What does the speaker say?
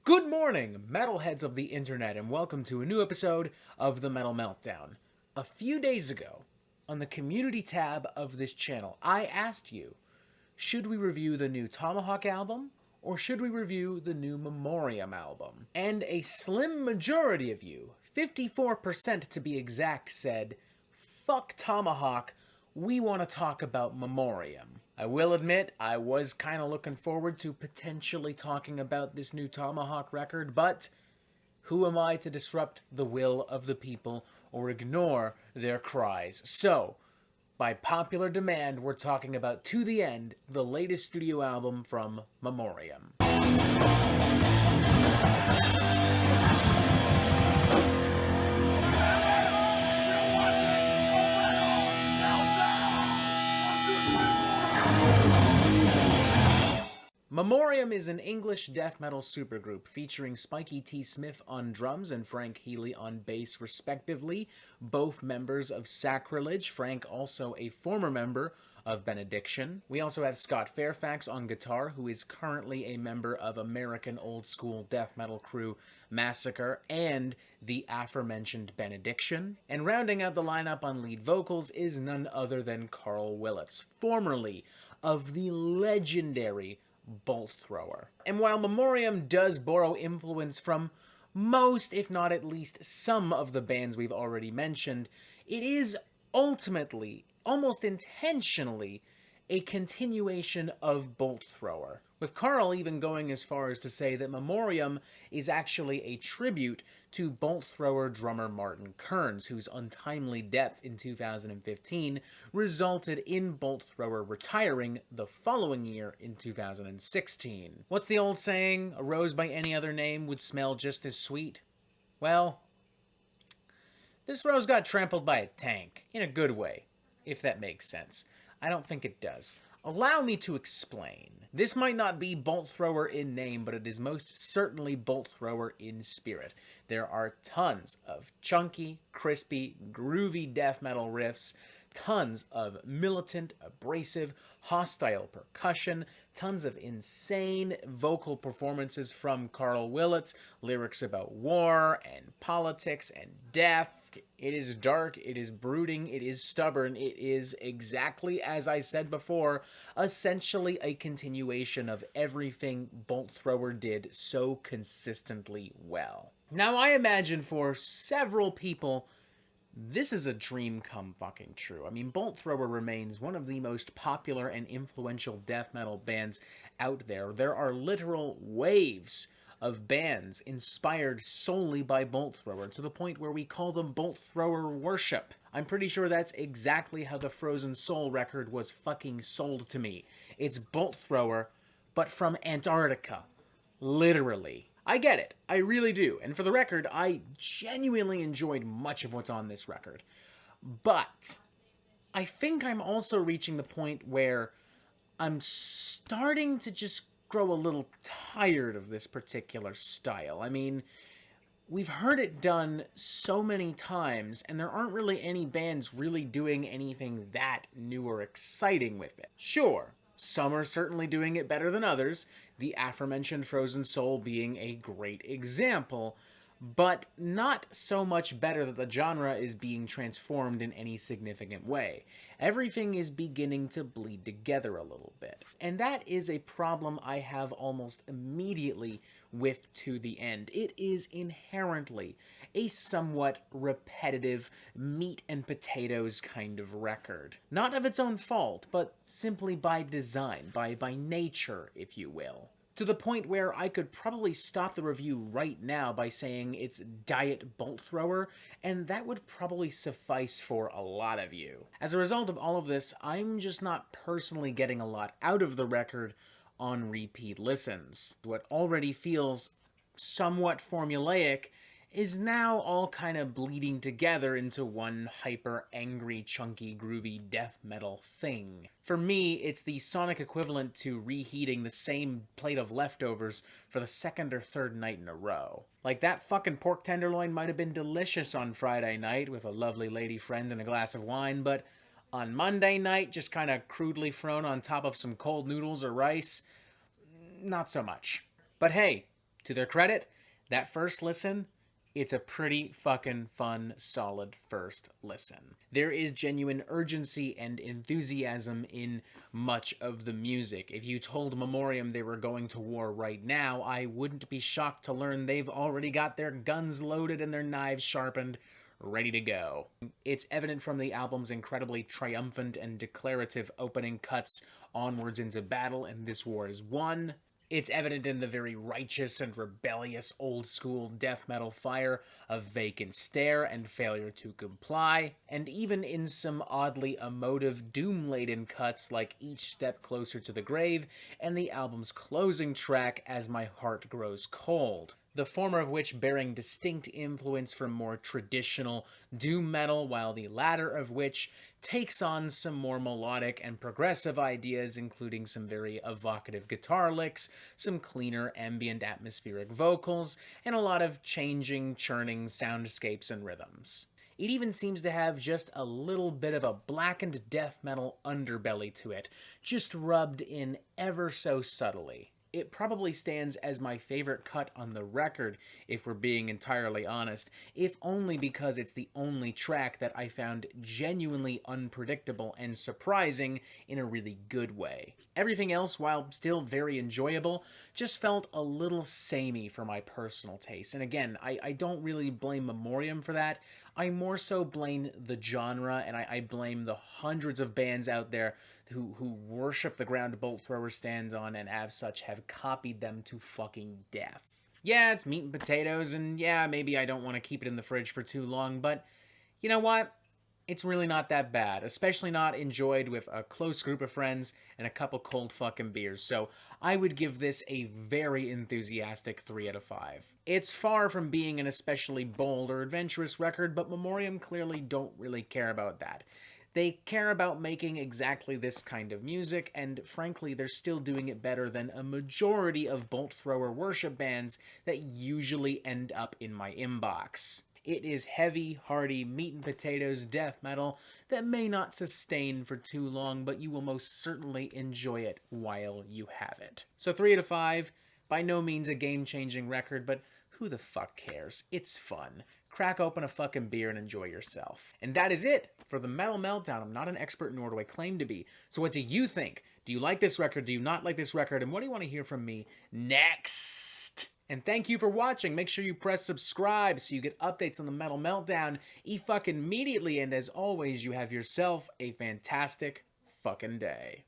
Good morning, metalheads of the internet, and welcome to a new episode of the Metal Meltdown. A few days ago, on the community tab of this channel, I asked you, should we review the new Tomahawk album, or should we review the new Memoriam album? And a slim majority of you, 54% to be exact, said, fuck Tomahawk, we want to talk about Memoriam. I will admit, I was kind of looking forward to potentially talking about this new Tomahawk record, but who am I to disrupt the will of the people or ignore their cries? So, by popular demand, we're talking about To The End, the latest studio album from Memoriam. Memoriam is an English death metal supergroup featuring Spiky T. Smith on drums and Frank Healy on bass respectively, both members of Sacrilege, Frank also a former member of Benediction. We also have Scott Fairfax on guitar, who is currently a member of American old school death metal crew Massacre and the aforementioned Benediction. And rounding out the lineup on lead vocals is none other than Carl Willits, formerly of the legendary Bolt Thrower. And while Memoriam does borrow influence from most, if not at least some of the bands we've already mentioned, it is ultimately, almost intentionally, a continuation of Bolt Thrower, with Carl even going as far as to say that Memoriam is actually a tribute to Bolt Thrower drummer Martin Kearns, whose untimely death in 2015 resulted in Bolt Thrower retiring the following year in 2016. What's the old saying? A rose by any other name would smell just as sweet? Well, this rose got trampled by a tank, in a good way, if that makes sense. I don't think it does. Allow me to explain. This might not be Bolt Thrower in name, but it is most certainly Bolt Thrower in spirit. There are tons of chunky, crispy, groovy death metal riffs, tons of militant, abrasive, hostile percussion, tons of insane vocal performances from Carl Willits, lyrics about war and politics and death. It is dark, it is brooding, it is stubborn, it is, exactly as I said before, essentially a continuation of everything Bolt Thrower did so consistently well. Now, I imagine for several people, this is a dream come fucking true. I mean, Bolt Thrower remains one of the most popular and influential death metal bands out there. There are literal waves of bands inspired solely by Bolt Thrower, to the point where we call them Bolt Thrower worship. I'm pretty sure that's exactly how the Frozen Soul record was fucking sold to me. It's Bolt Thrower, but from Antarctica. Literally. I get it. I really do. And for the record, I genuinely enjoyed much of what's on this record. But I think I'm also reaching the point where I'm starting to just grow a little tired of this particular style. I mean, we've heard it done so many times, and there aren't really any bands really doing anything that new or exciting with it. Sure, some are certainly doing it better than others, the aforementioned Frozen Soul being a great example, but not so much better that the genre is being transformed in any significant way. Everything is beginning to bleed together a little bit. And that is a problem I have almost immediately with To The End. It is inherently a somewhat repetitive meat and potatoes kind of record. Not of its own fault, but simply by design, by nature, if you will. To the point where I could probably stop the review right now by saying it's Diet Bolt Thrower, and that would probably suffice for a lot of you. As a result of all of this, I'm just not personally getting a lot out of the record on repeat listens. What already feels somewhat formulaic is now all kind of bleeding together into one hyper-angry, chunky, groovy death metal thing. For me, it's the sonic equivalent to reheating the same plate of leftovers for the second or third night in a row. Like, that fucking pork tenderloin might have been delicious on Friday night with a lovely lady friend and a glass of wine, but on Monday night, just kind of crudely thrown on top of some cold noodles or rice, not so much. But hey, To their credit, that first listen, it's a pretty fucking fun, solid first listen. There is genuine urgency and enthusiasm in much of the music. If you told Memoriam they were going to war right now, I wouldn't be shocked to learn they've already got their guns loaded and their knives sharpened, ready to go. It's evident from the album's incredibly triumphant and declarative opening cuts onwards into battle, and this war is won. It's evident in the very righteous and rebellious old-school death metal fire of vacant stare and failure to comply, and even in some oddly emotive, doom-laden cuts like Each Step Closer to the Grave and the album's closing track, As My Heart Grows Cold. The former of which bearing distinct influence from more traditional doom metal, while the latter of which takes on some more melodic and progressive ideas, including some very evocative guitar licks, some cleaner ambient atmospheric vocals, and a lot of changing, churning soundscapes and rhythms. It even seems to have just a little bit of a blackened death metal underbelly to it, just rubbed in ever so subtly. It probably stands as my favorite cut on the record, if we're being entirely honest, if only because it's the only track that I found genuinely unpredictable and surprising in a really good way. Everything else, while still very enjoyable, just felt a little samey for my personal taste. And again, I don't really blame Memoriam for that. I more so blame the genre, and I blame the hundreds of bands out there who worship the ground Bolt Thrower stands on and as such have copied them to fucking death. Yeah, it's meat and potatoes, and yeah, maybe I don't want to keep it in the fridge for too long, but you know what? It's really not that bad, especially not enjoyed with a close group of friends and a couple cold fucking beers, so I would give this a very enthusiastic 3 out of 5. It's far from being an especially bold or adventurous record, but Memoriam clearly don't really care about that. They care about making exactly this kind of music, and frankly, they're still doing it better than a majority of Bolt Thrower worship bands that usually end up in my inbox. It is heavy, hearty, meat and potatoes death metal that may not sustain for too long, but you will most certainly enjoy it while you have it. So 3 out of 5, by no means a game-changing record, but who the fuck cares? It's fun. Crack open a fucking beer and enjoy yourself. And that is it for the Metal Meltdown. I'm not an expert, nor do I claim to be. So what do you think? Do you like this record? Do you not like this record? And what do you want to hear from me next? And thank you for watching. Make sure you press subscribe so you get updates on the Metal Meltdown e-fucking immediately. And as always, you have yourself a fantastic fucking day.